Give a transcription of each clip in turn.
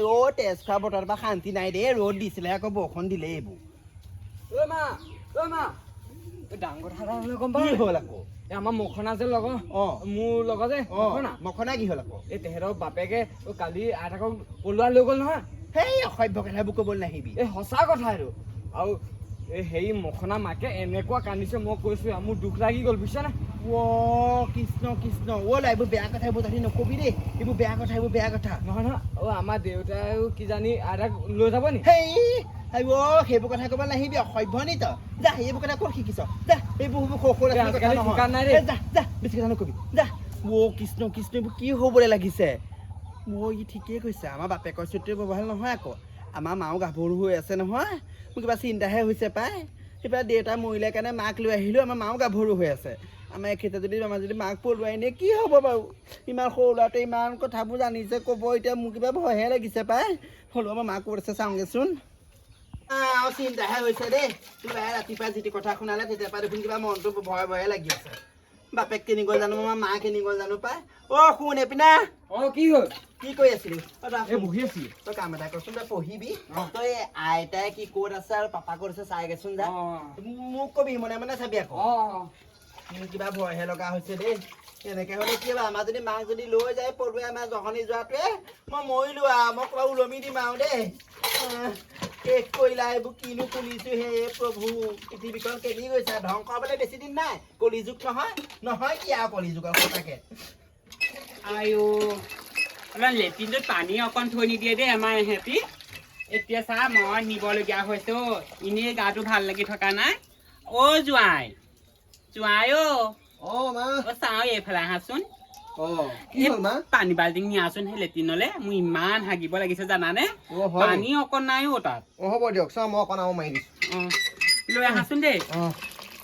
অ' তেজ খোৱা বতৰত বা শান্তি নাই দেই ৰ'দ দিছিলে আকৌ বৰষুণ দিলে এইবোৰ ডাঙৰ কথা হ'লে গম কি পাওঁ হ'ল আকৌ আমাৰ মখনা যে লগৰ মোৰ লগৰ যে মখনা কি হ'ল আকৌ এই তেহেঁতৰ বাপেকে কালি আইতাকক পলোৱাই লৈ গ'ল নহয় সেই অসভ্য কথাবোৰ ক'বলৈ নাহিবি এই সঁচা কথা এইটো আৰু এই হেৰি মখনা মাকে এনেকুৱা কান্দিছে মই কৈছো মোৰ দুখ লাগি গ'ল বুজিছানে কৃষ্ণ কৃষ্ণ এইবোৰ বেয়া কথা এইবোৰ তহঁতি নকবি দেই এইবোৰ বেয়া কথা নহয় আমাৰ দেউতাইও কিজানি আইতাক লৈ যাব নি সেইবোৰ কথা ক'ব নাহিবি অসভ্য নি তই যা এইবোৰ কথা ক'ত শিকিছ যা এইবোৰ বেছি কথা নকবি যা কৃষ্ণ কৃষ্ণ এইবোৰ কি হ'বলৈ লাগিছে ই ঠিকেই কৈছে আমাৰ বাপেকৰ চৰিত্ৰ ভাল নহয় আকৌ আমাৰ মাও গাভৰু হৈ আছে নহয় মোৰ কিবা চিন্তাহে হৈছে পাই সেইবিলাক দেউতা মৰিলে কাৰণে মাক লৈ আহিলোঁ আমাৰ মাও গাভৰু হৈ আছে আমাৰ এখেতে যদি আমাৰ যদি মাক পলোৱাই নিয়ে কি হ'ব বাৰু ইমান সৰু ল'ৰাটোৱে ইমান কথাবোৰ জানিছে ক'ব এতিয়া মোৰ কিবা ভয়হে লাগিছে পাই হ'লেও আমাৰ মাক ক'ত আছে চাওঁগেচোন চিন্তাহে হৈছে দেই তোৰ ৰাতিপুৱা যিটো কথা শুনালে তেতিয়াৰ পৰা দেখোন কিবা মনটো ভয়ে লাগি আছে বাপেক কেনি গ'ল জানো আমাৰ মা কেনি গ'ল জানো পাই শুন এপিনা কি হ'ল কি কৰি আছিলি বহি আছিলি তই কাম এটা কৰচোন তই পঢ়িবি তই আইতাই কি ক'ত আছে আৰু পাপা ক'ত আছে চাই গেচোন যা মোক কবি মনে মনে চাবি আকৌ মোৰ কিবা ভয়হে লগা হৈছে দেই এনেকে হ'লে কি হ'ব আমাৰ যদি মাক যদি লৈ যায় পৰুৱাই আমাৰ জহনি যোৱাটোৱে মই মৰিলো আৰু মই ক'ৰবাত ওলমি দিম আৰু দেই শেষ কৰিলা এইবোৰ কিনো খুলিছো হে প্ৰভু পৃথিৱীখন কেনি গৈছে ধ্বংস হ'বলৈ বেছি দিন নাই কলিযুগ নহয় কি আৰু কলিযুগৰ সঁচাকে লেট্ৰিনটোত পানী অকণ থৈ নিদিয়ে দেই আমাৰ এহেঁতি এতিয়া চা মই নিবলগীয়া হৈছে এনেই গাটো ভাল লাগি থকা নাই জোঁৱাই চাওঁ এইফালে আহাচোন পানী বাল্টিং নিয়াচোন সেই লেট্ৰিনলে মোৰ ইমান হাগিব লাগিছে জানানে পানী অকণ নাই তাত হ'ব দিয়ক চাওঁ মই অকণ আৰু মাৰি দিছোঁ লৈ আহাচোন দেই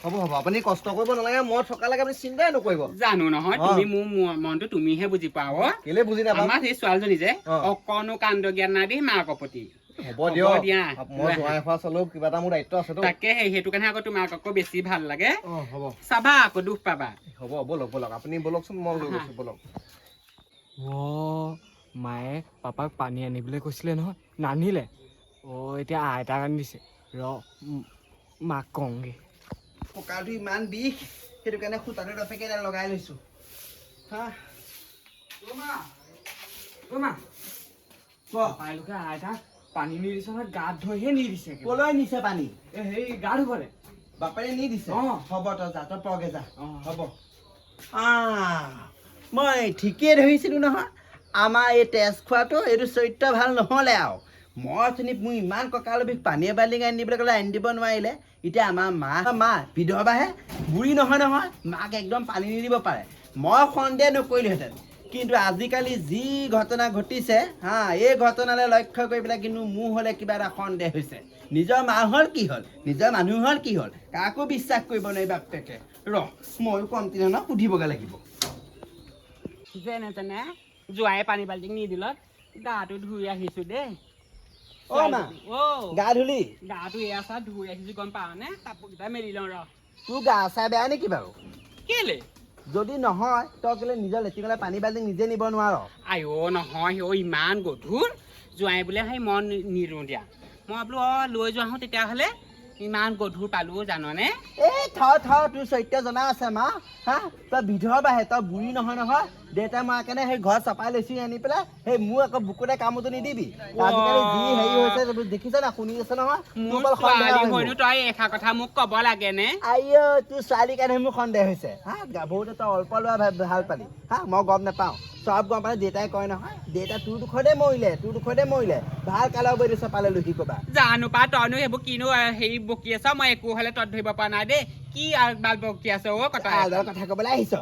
হ'ব আপুনি কষ্ট কৰিব নালাগে মই থকালৈকে আপুনি চিন্তাই নকৰিব জানো নহয় তুমি মোৰ মনটো তুমিহে বুজি পোৱা কেলে বুজি নাপাওঁ আমাৰ সেই ছোৱালীজনী যে অকণো কাণ্ড জ্ঞান নাই দেই মাক আপত্তি হ'ব দিয়া মই জোঁৱাই হোৱা চালেও কিবা এটা মোৰ দায়িত্ব আছে তাকে সেইটো কাৰণে আকৌ তোমাক আকৌ বেছি ভাল লাগে চাবা আকৌ দুখ পাবা হ'ব ব'লক আপুনি ব'লকচোন মই লৈ গৈছোঁ ব'লক মায়ে পাপাক পানী আনিবলৈ কৈছিলে নহয় নানিলে এতিয়া আইতাক আনি দিছে মাক কওঁগে কঁকালটো ইমান বিষ সেইটো কাৰণে সূতাটো দফেকে লগাই লৈছোঁ আইতাক পানী নি দিছে নহয় গাত ধুইহে নি দিছে ক'লৈ নিছে পানী হেৰি গা ধুবলে বাপেৰে নি দিছে হ'ব তই যা তই পৰগে যা হ'ব মই ঠিকেই ধৰিছিলোঁ নহয় আমাৰ এই তেজ খোৱাটো এইটো চৰিত্ৰ ভাল নহ'লে আৰু মই অথনি মোৰ ইমান কঁকাল বিষ পানী বাল্টিং আনি দিবলৈ ক'লে আনি দিব নোৱাৰিলে এতিয়া আমাৰ মা বিধৱাহে বুঢ়ী নহয় মাক একদম পানী নিদিব পাৰে মই সন্দেহ নকৰিলোহেঁতেন কিন্তু আজিকালি যি ঘটনা ঘটিছে এই ঘটনালৈ লক্ষ্য কৰি পেলাই কিন্তু মোৰ হ'লে কিবা এটা সন্দেহ হৈছে নিজৰ মা হ'ল কি হ'ল নিজৰ মানুহ হ'ল কি হ'ল কাকো বিশ্বাস কৰিব নোৱাৰি বাপেকে ময়ো কণ্টিনেণ্টত সুধিবগৈ লাগিব যেনে তেনে জোঁৱাই পানী বাল্টিং নিদিলত গাটো ধুই আহিছো দেই গা ধুলি গাটো এয়া চা ধুই আহিছো গম পাৱ নে কাপোৰকেইটা মেলি লওঁ তোৰ গা চা বেয়া নেকি বাৰু কেলে যদি নহয় তই কেলে নিজৰ লেট্ৰিনলৈ পানী বাল্টিং নিজে নিব নোৱাৰ নহয় ইমান গধুৰ জোঁৱাই বোলে সেই মই নিদিওঁ দিয়া মই বোলো লৈ যোৱা তেতিয়াহ'লে ইমান গধুৰ পালো জাননে তোৰ চৰিত্ৰ জনা আছে মা তই বিধৱাহে তই বুঢ়ী নহয় দেউতাই মই কাৰণে সেই ঘৰত চপাই লৈছি আনি পেলাই সেই মোৰ আকৌ বুকুতে কামতো নিদিবি আজিকালি যি হেৰি হৈছে দেখিছ না শুনি আছে নহয় তই এষাৰ কথা মোক ক'ব লাগে নে তোৰ ছোৱালীৰ কাৰণে মোৰ সন্দেহ হৈছে গাভৰুতে তই অল্প লোৱা ভাল পালি মই গম নাপাওঁ চব গম পালে দেউতাই কয় নহয় দেউতা তোৰ দুখতে মৰিলে ভাল কালৰ বৈদ্য চপালে লুহি কবা জানো পা তইনো সেইবোৰ কিনো হেৰি বকি আছ মই একো হ'লে তই ধৰিব পৰা নাই দেই কি বাল বকি আছ কথা ক'বলৈ আহিছ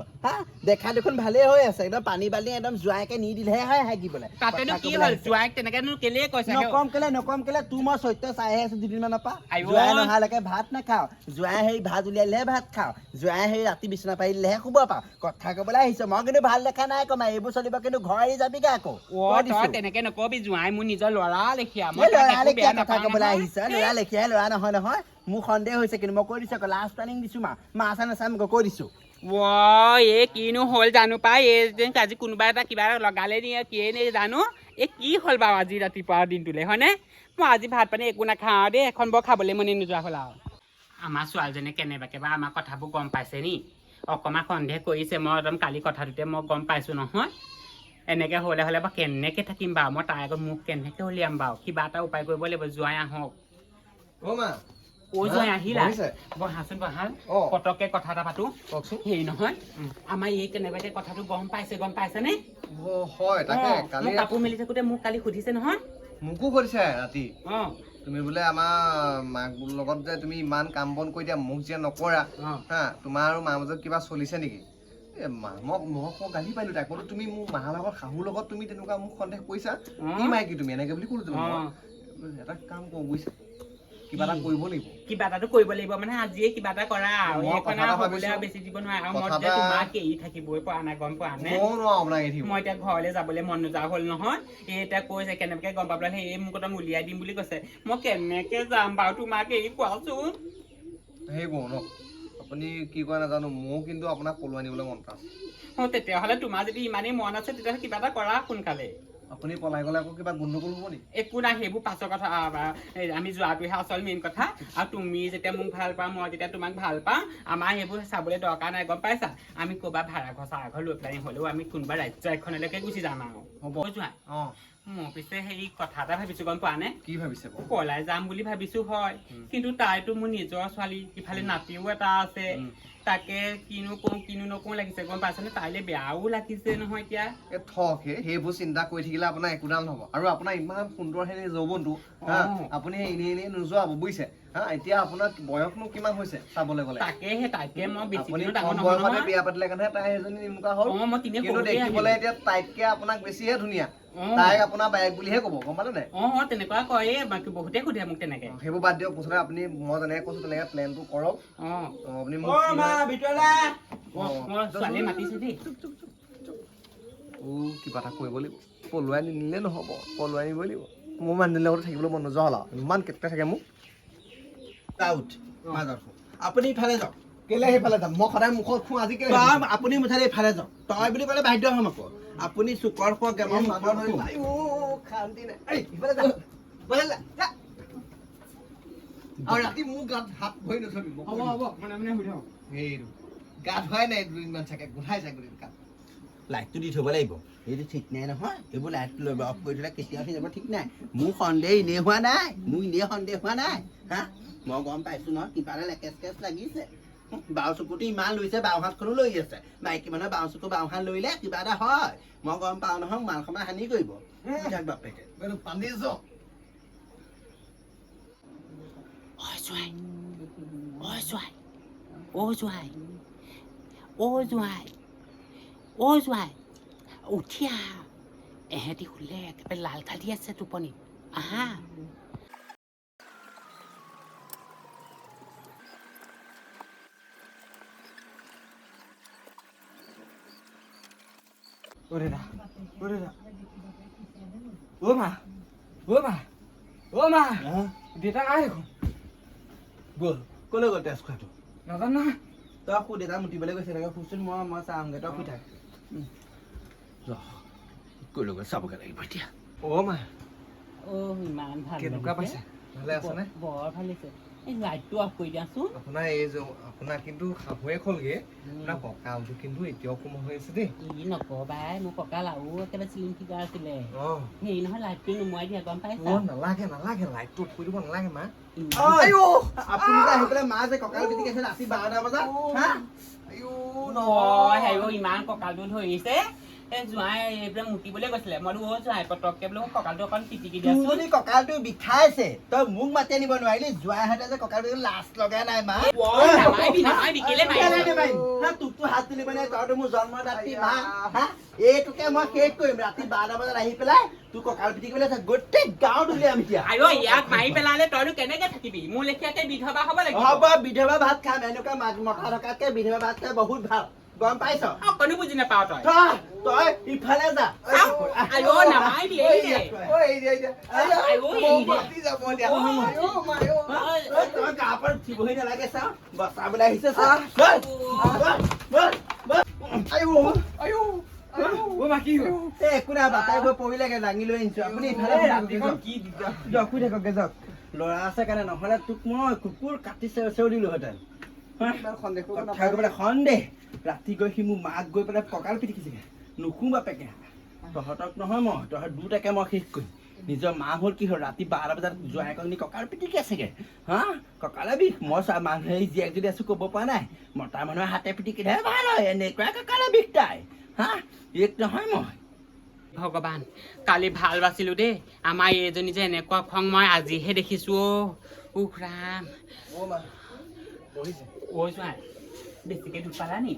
দেখা দেখোন ভালেই হৈ আছে একদম পানী বাল্টিং একদম জোঁৱাইকে নি দিলেহে হয় হাগিবলৈ তাতেনো কি হ'ল জোঁৱাইক তেনেকেনো কেলে কৈছে নকম কেলে তোৰ মই চৰিত্ৰ চাইহে আছো দুদিনমানৰ পৰা জোঁৱাই নহালৈকে ভাত নাখাওঁ জোঁৱাই সেই ভাত উলিয়ালেহে ভাত খাওঁ জোঁৱাই সেই ৰাতি বিচনা পাৰি দিলেহে শুব পাওঁ কথা ক'বলৈ আহিছ মই কিন্তু ভাল দেখা নাই কমা এইবোৰ চলিব কিন্তু ঘৰ এৰি যাবিগে আকৌ তই তেনেকে নকবি জোঁৱাই মোৰ নিজৰ ল'ৰা লেখীয়া কথা ক'বলৈ আহিছ ল'ৰা লেখীয়াহে ল'ৰা নহয় মোৰ সন্দেহ হৈছে কিন্তু মই কৈ দিছো আকৌ লাষ্ট প্লেনিং দিছো মা চা নাচাম কৈ দিছো কিনো হ'ল জানো পাই এই আজি কোনোবা এটা কিবা লগালে নিয়ে কিয়ে নে জানো এই কি হ'ল বাৰু আজি ৰাতিপুৱা দিনটোলৈ হয়নে মই আজি ভাত পানী একো নাখাওঁ দেই এখন বৰ খাবলৈ মনে নোযোৱা হ'ল আৰু আমাৰ ছোৱালীজনীয়ে কেনেবাকে বা আমাৰ কথাবোৰ গম পাইছে নি অকণমান সন্দেহ কৰিছে মই একদম কালি কথাটোতে মই গম পাইছোঁ নহয় এনেকৈ হ'লে বাৰু কেনেকৈ থাকিম বাৰু মই তাইৰ আগত মোক কেনেকৈ উলিয়াম বাৰু কিবা এটা উপায় কৰিব লাগিব জোৱাই আহক জোৱাই আহিলা বহাচোন বহা পটককৈ কথা এটা পাতো কওকচোন হেৰি নহয় আমাৰ এই কেনেবাকে কথাটো গম পাইছেনে মোক কাপোৰ মেলি থাকোঁতে মোক কালি সুধিছে নহয় মোকো কৰিছে ৰাতি তুমি বোলে আমাৰ মাক লগত যে তুমি ইমান কাম বন কৰি দিয়া মোক যে নকৰা হা তোমাৰ আৰু মাৰ মাজত কিবা চলিছে নেকি মই গালি পাইলো তাক বোলো তুমি মোক মাৰ লগত শাহুৰ লগত তুমি তেনেকুৱা মোক সন্দেহ কৰিছা কি মাইকি তুমি এনেকে বুলি ক'লো তুমি এটা কাম কৰো বুজিছা কিবা এটা কৰিব লাগিব কিবা এটাতো কৰিব লাগিব মানে আজিয়ে কিবা এটা কৰা বেছি দিব নোৱাৰে আৰু মই তোমাক এৰি থাকিবই পৰা নাই গম পোৱা নে মই এতিয়া ঘৰলৈ যাবলৈ মন নোযোৱা হ'ল নহয় এই এতিয়া কৈছে কেনেকে গম পাবলৈ সেই মোক একদম উলিয়াই দিম বুলি কৈছে মই কেনেকে যাম বাৰু তোমাক এৰি কোৱাচোন সেই কৰো ন আপুনি কি কয় নাজানো মোৰ কিন্তু আপোনাক পলুৱাই আনিবলৈ মন আছে তেতিয়াহ'লে তোমাৰ যদি ইমানেই মন আছে তেতিয়াহ'লে কিবা এটা কৰা সোনকালে আপুনি পলাই গ'লে আকৌ কিবা গণ্ডগোল হ'ব নেকি একো নাই সেইবোৰ পাছৰ কথা আমি যোৱাটোহে আচল মেইন কথা আৰু তুমি যেতিয়া মোক ভাল পোৱা মই যেতিয়া তোমাক ভাল পাওঁ আমাৰ সেইবোৰ চাবলৈ দৰকাৰ নাই গম পাইছা আমি ক'ৰবাত ভাড়া ঘৰ চাৰা ঘৰ লৈ পেলাই হ'লেও আমি কোনোবা ৰাজ্য এখনলৈকে গুচি যাম আৰু হ'ব যোৱা মই পিছে হেৰি কথা এটা ভাবিছো গম পোৱা নে কি ভাবিছে পলাই যাম বুলি ভাবিছো হয় কিন্তু তাইতো মোৰ নিজৰ ছোৱালী ইফালে নাতিও এটা আছে তাকে কিনো নকওঁ লাগিছে গম পাইছানে তাইলে বেয়াও লাগিছে নহয় এতিয়া সেইবোৰ চিন্তা কৰি থাকিলে আপোনাৰ একোডাল নহ'ব আৰু আপোনাৰ ইমান সুন্দৰ সেই যৌৱনটো আপুনি এনেই নোযোৱাব বুজিছে হা এতিয়া আপোনাৰ বয়সনো কিমান হৈছে চাবলৈ গ'লে তাকে মই বেছি বিয়া পাতিলে কাৰণেহে তাই এজনী এনেকুৱা হ'ল কিন্তু দেখিবলৈ এতিয়া তাইতকে আপোনাক বেছিহে ধুনীয়া তাইক আপোনাৰ বায়েক বুলিহে ক'ব গম পালে নাই তেনেকুৱা কয় বাকী বহুতে সোধে মোক তেনেকে সেইবোৰ বাদ দিয়ক মুঠতে আপুনি মই যেনেকে কৈছো তেনেকে প্লেনটো কৰক আপুনি কিবা এটা কৰিব লাগিব পলুৱাই নিনিলে নহ'ব পলুৱাই নিবই লাগিব মোৰ মানুহজনীৰ লগতে থাকিবলৈ মন নোযোৱা হ'ল আৰু ইমান কেতিয়া থাকে মোক আপুনি ইফালে যাওক কেলে সেইফালে যাম মই সদায় মুখত খোঁ আজি কেলে আপুনি মুঠালে ইফালে যাওক তই বুলি ক'লে বাধ্য হ'ম আকৌ আপুনি চুকৰ খোৱা গেমৰ শান্তি নাই আৰু ৰাতি মোৰ গাত হাত ভৰি নথবি গা ধুৱাই নাই দুদিনমান চাগে গোন্ধাই যায় গোটেই গাত লাইটটো দি থ'ব লাগিব এইটো ঠিক নাই নহয় এইবোৰ লাইটটো লৈ অফ কৰি থ'লে কেতিয়া হৈ যাব ঠিক নাই মোৰ সন্দেহ এনেই হোৱা নাই হা মই গম পাইছোঁ নহয় কিবা এটা লেকেচ লাগিছে বাও চকুটো ইমান লৈছে বাও হাতখনো লৈ আছে মাইকী মানুহে বাও চকু বাও হাত লৈলে কিবা এটা হয় মই গম পাওঁ নহয় মাল সময় হানি কৰিব বাপেকে পানী উঠিয়া এহেঁতি শুলে একেবাৰে লাল খালি আছে টোপনি আহা দেউতা নাই দেখোন গ'ল ক'লৈ গ'ল তেজ খোৱাটো নাজানো নহয় তই শু দেউতা মুতিবলৈ গৈছে এনেকৈ শুচোন মই চামগৈ তই শুই থাক ক'লৈ গ'ল চাবগৈ লাগিব এতিয়া ইমান ভাল কেনেকুৱা পাইছে ভালে আছেনে বৰ ভাল লাগিছে এই লাইটটো অফ কৰি দিয়াচোন আপোনাৰ কিন্তু শাহুৱে খলগে আপোনাৰ কঁকালটো কিন্তু এতিয়াও কোমল হৈ আছে দেই ই নকবাই মোৰ কঁকাল আৰু একেবাৰে চিলিং ফিগাৰ আছিলে হেৰি নহয় লাইটটো নুমুৱাই দিয়া গম পাইছা নালাগে লাইটটো অফ কৰি দিব নালাগে মা আপুনি যে আহি পেলাই মা যে কঁকাল পিটিকি আছে ৰাতি 12টা বজাত ইমান কঁকালটো ধৰিছে জোঁৱাই এইবিলাক মুতিবলৈ গৈছিলে মই জোঁৱাই পটককে বোলো কঁকালটো অকণ পিটিকি দিয়াচোন কঁকালটো বিষাইছে তই মোক মাতি আনিব নোৱাৰিলি জোঁৱাইহঁতে যে কঁকালটো লাজ লগাই নাই মা তোকতো হাত তুলি মানে তইতো মোৰ জন্মৰ ৰাতি মা এইটোকে মই শেষ কৰিম ৰাতি 12টা বজাত আহি পেলাই তোৰ কঁকাল পিটিকিবলৈ আছে গোটেই গাঁৱত উলিয়াম এতিয়া ইয়াক মাৰি পেলালে তইনো কেনেকে থাকিবি মোৰ লেখীয়াকে বিধৱা হ'ব লাগিব হ'ব বিধৱা ভাত খাম এনেকুৱা মতা থকাতকে বিধৱা ভাত খাই বহুত ভাল গম পাইছ অকণো বুজি নাপাওঁ তই ইফালে যা গা পৰা উঠিবহি নালাগে চা বচাবলৈ আহিছে অ' মা কি হ'ল এই একো নাই বাপাই গৈ পৰিলেগে দাঙি লৈ আনিছো আপুনি ইফালে এই যাওক, ৰাতিখন কি দিগদাৰ যাওক শুই থাককে যাওক ল'ৰা আছে কাৰণে নহ'লে তোক মই কুকুৰ কাটি চেও দিলোহেঁতেন সন্দেহ ৰাতি গৈ সি মোৰ মাক গৈ পেলাই কঁকাল পিটিকিছেগে নুশু বাপেকে তহঁতক নহয় মই তহঁত দুটাকে মই শেষ কৰিম নিজৰ মা হ'ল কি হ'ল ৰাতি 12 বজাত জোৱাইকক নি কঁকাল পিটিকি আছেগে হা কঁকালে বিষ মই মানুহে জীয়েক যদি আছো ক'ব পৰা নাই মতা মানুহৰ হাতে পিটিকিলেহে ভাল হয় এনেকুৱা কঁকালে বিষ তাই হা এক নহয় মই ভগৱান কালি ভাল বাচিলো দেই আমাৰ এইজনী যে এনেকুৱা খং মই আজিহে দেখিছো উখ ৰাম ঐ চোৱাই বেছিকে দুখ পালা নি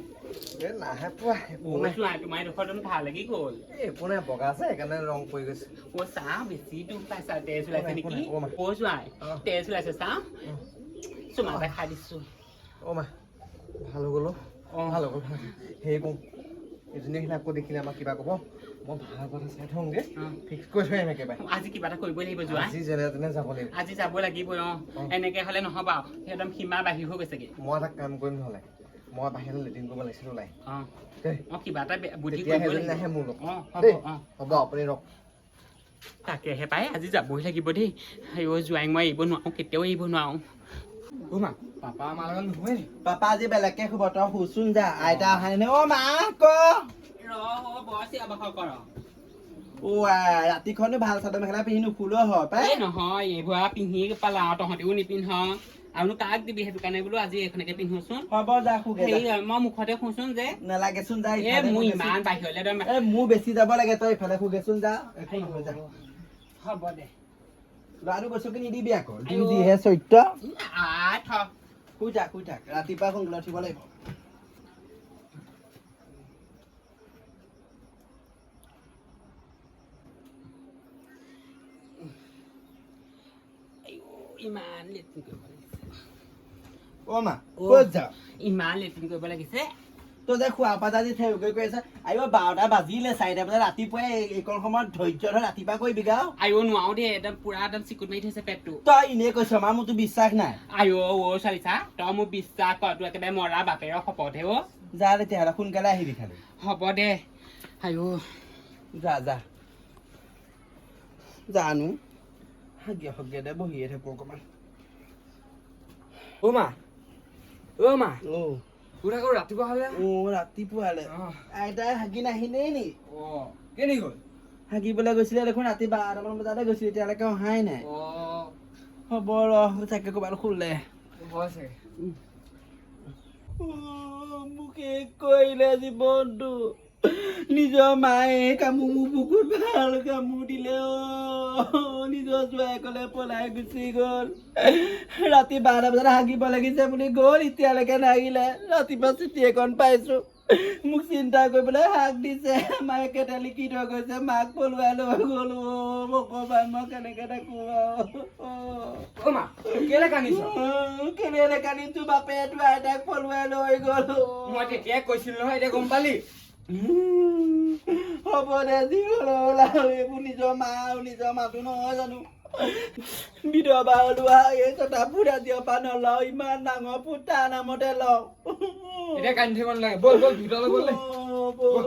নাহে পোৱা ঐ চোৱাই তোমাৰ দুখৰটো ভাল লাগি গ'ল একো নাই বগা আছে সেইকাৰণে ৰং পৰি গৈছে ঐ চাওঁ বেছি দুখ পাইছা তেজ ওলাইছে একো নেকি নাই, অ' মা। ঐ চোৱাই তেজ ওলাইছে চাওঁ চুমা এটা খাই দিছো অ' মা ভাল হৈ গ'ল অঁ ভাল হৈ গ'ল হেৰি কওঁ এজনী আহিলে আকৌ দেখিলে আমাক কিবা ক'ব মই ভাল কথা চাই থওঁগে ফিক্স কৰি থৈ আহিম একেবাৰে আজি কিবা এটা কৰিবই লাগিব যোৱা আজি যেনে তেনে যাব লাগিব আজি যাব লাগিবই এনেকে হ'লে নহ'ব আৰু একদম সীমা বাঢ়ি হৈ গৈছেগে মই এটা কাম কৰিম নহ'লে মই বাহিৰত লেট্ৰিন কৰিব লাগিছিল ওলাই দেই কিবা এটা বুদ্ধি তেতিয়া কৰিব সেইজনী লাগিব নাহে মোৰ লগত হ'ব দেই হ'ব আপুনি ৰখ তাকেহে পাই আজি যাবই লাগিব দেই অ' জোৱাইক মই এৰিব নোৱাৰোঁ কেতিয়াও এৰিব নোৱাৰোঁ অ' মা পাপা আমাৰ লগত নহয় নি পাপা আজি বেলেগকে শুব তই শুচোন যা আইতা অহাই নে অ' মা ক বৰ চিঞৰ বাখৰ কৰ ৰাতিখনো ভাল চাদৰ মেখেলা পিন্ধি নুফুলেও হয় পাই এই নহয় এইবোৰ আৰু পিন্ধি পালাও তহঁতেও নিপিন্ধ আৰুনো কাক দিবি সেইটো কাৰণে বোলো আজি এইখনকে পিন্ধোচোন হ'ব যা শুগে হেৰি মই মুখতে শুচোন যে নালাগেচোন যা এ মোৰ ইমান বাহিৰলৈ মোৰ বেছি যাব লাগে তই ইফালে শুগেচোন যা একো নহয় যা হ'ব দে ল'ৰাটো গছকি নিদিবি আকৌ যিহে চৰিত্ৰ শুই থাক ৰাতিপুৱা সোনকালে উঠিব লাগিব ইমান লেট্ৰিন কৰিব লাগিছে অ' মা ক'ত যা ইমান লেট্ৰিন কৰিব লাগিছে তই যে খোৱা পাতা যে থৈ কৰি আছে আহিব 12টা বাজিলে 4টা বজাত ৰাতিপুৱাই এইকণ সময়ত ধৈৰ্য ধৰ ৰাতিপুৱা কৰিবি গা আইঅ নোৱাৰো দেই একদম পুৰা একদম চিকুট মাৰি থৈছে পেটটো তই এনেই কৈছ মা মোৰতো বিশ্বাস নাই আইঅ চালিচা তই মোক বিশ্বাস কৰ তোৰ একেবাৰে মৰা বাপেৰৰ শপতহে যা তেতিয়াহ'লে সোনকালে আহিবি খালি হ'ব দে আইঅ যা জানো হাগিয়ে দে বহিয়ে থাকো অকণমান অ' মা উঠ আকৌ ৰাতিপুৱা হ'লে ৰাতিপুৱালে আইতাই হাগি নাহিলেই নি অ' কেনি গ'ল হাগিবলৈ গৈছিলে দেখোন ৰাতি 12টামান বজাতে গৈছিলে এতিয়ালৈকে অহাই নাই অ' হ'ব ৰ চাগে ক'ৰবাত শুলে হয় চাগে মোক এক কৰিলে জীৱনটো নিজৰ মায়ে কামোৰ মোৰ বুকুত ভাল কামোৰ দিলে নিজৰ জোৱাইকলে পলাই গুচি গ'ল ৰাতি 12টা বজাত হাগিব লাগিছে বুলি গ'ল এতিয়ালৈকে নাহিলে ৰাতিপুৱা চিঠি এখন পাইছো মোক চিন্তা কৰি পেলাই হাক দিছে মায়ে কেটেলি কি থৈ গৈছে মাক পলুৱাই লৈ গ'ল ভগৱান মই কেনেকে থাকো অ' মা কেলে কান্দিছ কেলে কান্দিছো বাপে তোৰ আইতাক পলুৱাই লৈ গ'ল মই তেতিয়াই কৈছিলো নহয় এতিয়া গম পালি হ'ব দে যি হ'ল এইবোৰ নিজৰ মা আৰু নিজৰ মাতো নহয় জানো বিধৱা ওলোৱা এই কথা পুৰা দিয় পৰা নলওঁ ইমান ডাঙৰ পুতা নামতে লওঁ এতিয়া কান্দি থাকিব নালাগে ব'ল ভিতৰলৈ ব'ল ব'ল